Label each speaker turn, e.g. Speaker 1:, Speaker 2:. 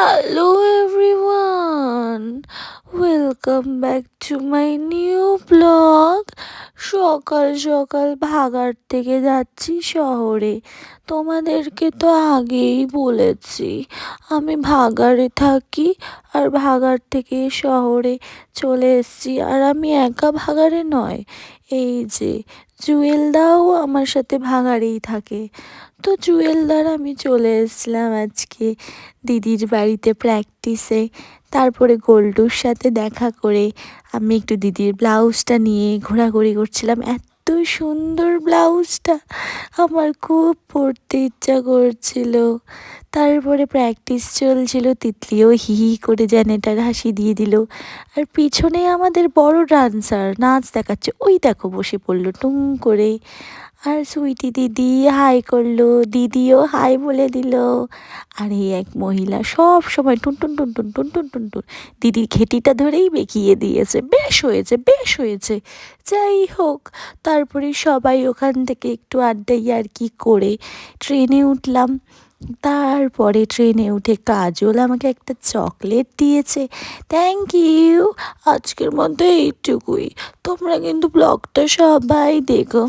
Speaker 1: Hello everyone, welcome back to my new vlog. সকাল সকাল ভাগাড় থেকে যাচ্ছি শহরে। তোমাদেরকে তো আগেই বলেছি আমি ভাগাড়ে থাকি, আর ভাগাড় থেকে শহরে চলে এসেছি। আর আমি একা ভাগাড়ে নয়, এই যে জুয়েলদাও আমার সাথে ভাগাড়েই থাকে। তো জুয়েলদার আমি চলে এসেছিলাম আজকে দিদির বাড়িতে প্র্যাকটিসে। তারপরে গোল্ডুর সাথে দেখা করে আমি একটু দিদির ব্লাউজটা নিয়ে ঘোরাঘুরি করছিলাম। এত সুন্দর ব্লাউজটা, আমার খুব পরতে ইচ্ছা করছিল। তারপরে প্র্যাকটিস চলছিল, তিতলিও হি হি করে জেনেটার হাসি দিয়ে দিল। আর পিছনে আমাদের বড় ডান্সার নাচ দেখাচ্ছে, ওই দেখো বসে পড়লো টুং করে। আর সুইটি দিদি হাই করলো, দিদিও হাই বলে দিল। আর এই এক মহিলা সব সময় টুন টুন টুন টুন টুন টুন টুন টুন দিদির ঘেটিটা ধরেই বেঁকিয়ে দিয়েছে। বেশ হয়েছে, বেশ হয়েছে। যাই হোক, তারপরে সবাই ওখান থেকে একটু আড্ডাই আর কি করে ট্রেনে উঠলাম। তারপরে ট্রেনে উঠে কাজল আমাকে একটা চকলেট দিয়েছে। Thank you. আজকের মধ্যে এইটুকুই। তোমরা কিন্তু ব্লগটা সবাই দেখো।